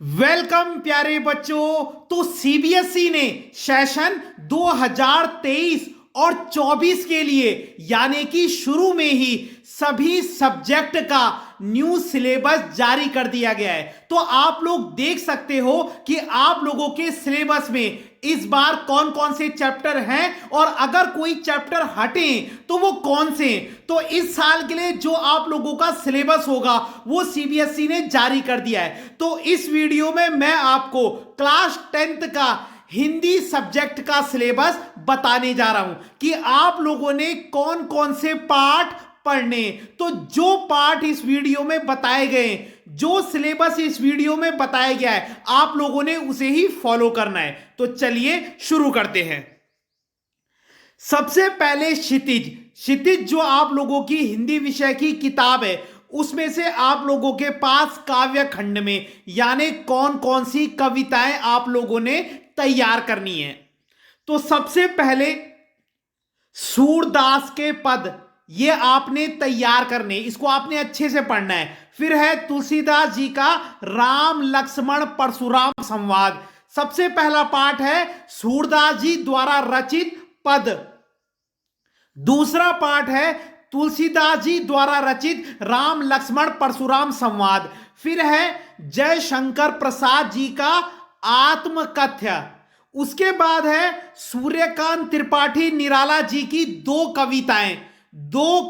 Welcome प्यारे बच्चों। तो सीबीएसई ने सेशन 2023 और 24 के लिए यानी कि शुरू में ही सभी सब्जेक्ट का न्यू सिलेबस जारी कर दिया गया है। तो आप लोग देख सकते हो कि आप लोगों के सिलेबस में इस बार कौन कौन से चैप्टर हैं और अगर कोई चैप्टर हटे तो वो कौन से। तो इस साल के लिए जो आप लोगों का सिलेबस होगा वो सीबीएसई ने जारी कर दिया है। तो इस वीडियो में मैं आपको क्लास 10th का हिंदी सब्जेक्ट का सिलेबस बताने जा रहा हूं कि आप लोगों ने कौन कौन से पार्ट पढ़ने। तो जो पार्ट इस वीडियो में बताए गए, जो सिलेबस इस वीडियो में बताया गया है, आप लोगों ने उसे ही फॉलो करना है। तो चलिए शुरू करते हैं। सबसे पहले क्षितिज। क्षितिज जो आप लोगों की हिंदी विषय की किताब है उसमें से आप लोगों के पास काव्य खंड में यानी कौन कौन सी कविताएं आप लोगों ने तैयार करनी है। तो सबसे पहले सूरदास के पद ये आपने तैयार करने, इसको आपने अच्छे से पढ़ना है। फिर है तुलसीदास जी का राम लक्ष्मण परशुराम संवाद। सबसे पहला पाठ है सूरदास जी द्वारा रचित पद। दूसरा पाठ है तुलसीदास जी द्वारा रचित राम लक्ष्मण परशुराम संवाद। फिर है जयशंकर प्रसाद जी का आत्मकथ्य। उसके बाद है सूर्यकांत त्रिपाठी निराला जी की दो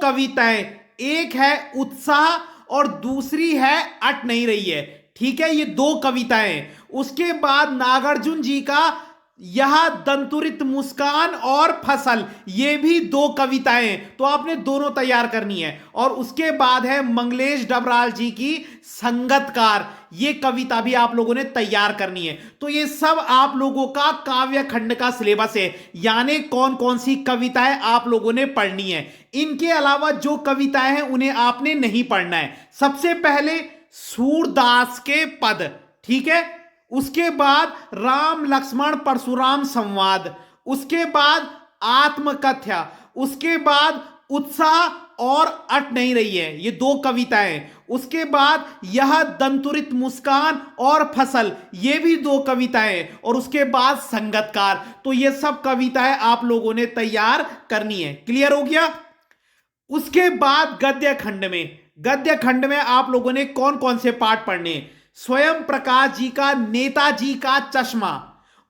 कविताएं। एक है उत्साह और दूसरी है अट नहीं रही है। ठीक है, ये दो कविताएं। उसके बाद नागार्जुन जी का यह दंतुरित मुस्कान और फसल, ये भी दो कविताएं। तो आपने दोनों तैयार करनी है। और उसके बाद है मंगलेश डबराल जी की संगतकार, ये कविता भी आप लोगों ने तैयार करनी है। तो ये सब आप लोगों का काव्य खंड का सिलेबस है, यानी कौन कौन सी कविताएं आप लोगों ने पढ़नी है। इनके अलावा जो कविताएं हैं उन्हें आपने नहीं पढ़ना है। सबसे पहले सूरदास के पद, ठीक है। उसके बाद राम लक्ष्मण परशुराम संवाद। उसके बाद आत्मकथ्य। उसके बाद उत्साह और अट नहीं रही है, ये दो कविताएं। उसके बाद यह दंतुरित मुस्कान और फसल, ये भी दो कविताएं। और उसके बाद संगतकार। तो ये सब कविताएं आप लोगों ने तैयार करनी है। क्लियर हो गया। उसके बाद गद्य खंड में आप लोगों ने कौन कौन से पाठ पढ़ने। स्वयं प्रकाश जी का नेताजी का चश्मा।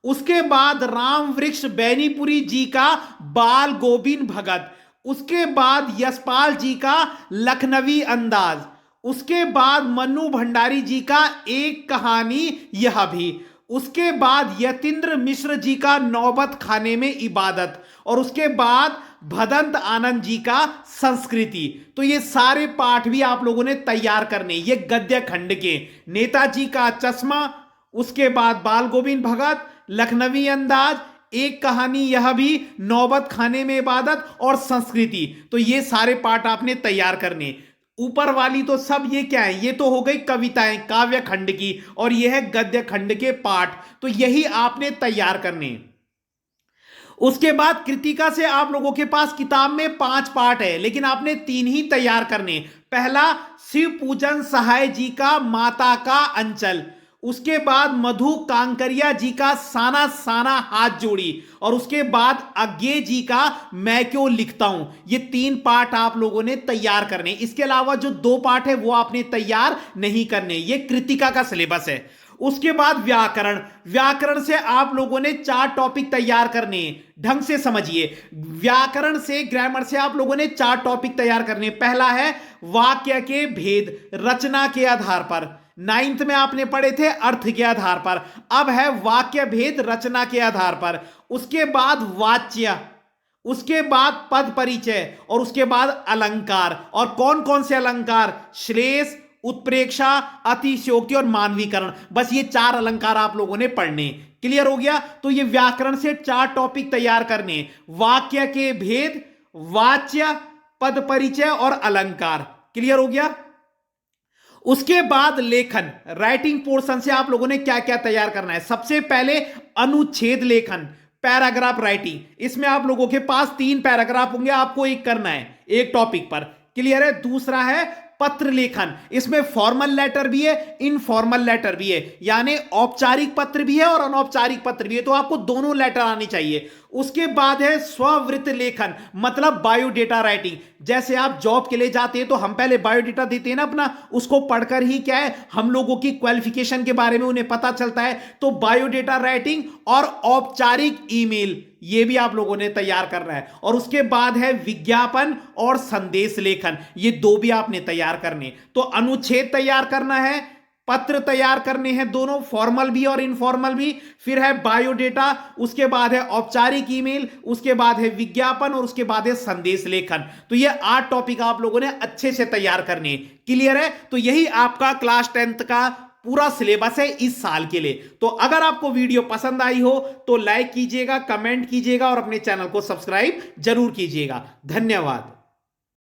उसके बाद राम वृक्ष बैनीपुरी जी का बाल गोविंद भगत। उसके बाद यशपाल जी का लखनवी अंदाज। उसके बाद मन्नू भंडारी जी का एक कहानी यह भी। उसके बाद यतीन्द्र मिश्र जी का नौबत खाने में इबादत। और उसके बाद भदंत आनंद जी का संस्कृति। तो ये सारे पाठ भी आप लोगों ने तैयार करने, ये गद्य खंड के। नेताजी का चश्मा, उसके बाद बाल गोविंद भगत, लखनवी अंदाज, एक कहानी यह भी, नौबत खाने में इबादत और संस्कृति। तो ये सारे पाठ आपने तैयार करने। ऊपर वाली तो सब ये क्या है, ये तो हो गई कविताएं काव्य खंड की, और यह है गद्य खंड के पाठ। तो यही आपने तैयार करने। उसके बाद कृतिका से आप लोगों के पास किताब में 5 पार्ट है, लेकिन आपने 3 ही तैयार करने। पहला शिव पूजन सहाय जी का माता का अंचल। उसके बाद मधु कांकरिया जी का साना साना हाथ जोड़ी। और उसके बाद अज्ञे जी का मैं क्यों लिखता हूं। ये 3 पार्ट आप लोगों ने तैयार करने। इसके अलावा जो 2 पार्ट है वो आपने तैयार नहीं करने। ये कृतिका का सिलेबस है। उसके बाद व्याकरण से आप लोगों ने 4 टॉपिक तैयार करने। ढंग से समझिए, व्याकरण से, ग्रामर से आप लोगों ने 4 टॉपिक तैयार करने। पहला है वाक्य के भेद रचना के आधार पर। 9th में आपने पढ़े थे अर्थ के आधार पर, अब है वाक्य भेद रचना के आधार पर। उसके बाद वाच्य, उसके बाद पद परिचय, और उसके बाद अलंकार। और कौन कौन से अलंकार, श्लेष, उत्प्रेक्षा, अतिशयोक्ति और मानवीकरण। बस ये 4 अलंकार आप लोगों ने पढ़ने। क्लियर हो गया। तो ये व्याकरण से 4 टॉपिक तैयार करने, वाक्य के भेद, वाच्य, पद परिचय और अलंकार। क्लियर हो गया। उसके बाद लेखन, राइटिंग पोर्शन से आप लोगों ने क्या क्या तैयार करना है। सबसे पहले अनुच्छेद लेखन, पैराग्राफ राइटिंग। इसमें आप लोगों के पास 3 पैराग्राफ होंगे, आपको एक करना है एक टॉपिक पर। क्लियर है। दूसरा है पत्र लेखन। इसमें फॉर्मल लेटर भी है, इनफॉर्मल लेटर भी है, यानी औपचारिक पत्र भी है और अनौपचारिक पत्र भी है, तो आपको दोनों लेटर आनी चाहिए। उसके बाद है स्ववृत्त लेखन, मतलब बायोडेटा राइटिंग। जैसे आप जॉब के लिए जाते हैं तो हम पहले बायोडेटा देते हैं ना अपना, उसको पढ़कर ही क्या है हम लोगों की क्वालिफिकेशन के बारे में उन्हें पता चलता है। तो बायोडेटा राइटिंग और औपचारिक ईमेल, ये भी आप लोगों ने तैयार करना है। और उसके बाद है विज्ञापन और संदेश लेखन, ये दो भी आपने तैयार करने। तो अनुच्छेद तैयार करना है, पत्र तैयार करने हैं, दोनों फॉर्मल भी और इनफॉर्मल भी, फिर है बायोडेटा, उसके बाद है औपचारिक ईमेल, उसके बाद है विज्ञापन और उसके बाद है संदेश लेखन। तो ये 8 टॉपिक आप लोगों ने अच्छे से तैयार करने हैं। क्लियर है? तो यही आपका क्लास 10th का पूरा सिलेबस है इस साल के लिए। तो अगर आपको वीडियो पसंद आई हो तो लाइक कीजिएगा, कमेंट कीजिएगा और अपने चैनल को सब्सक्राइब जरूर कीजिएगा। धन्यवाद।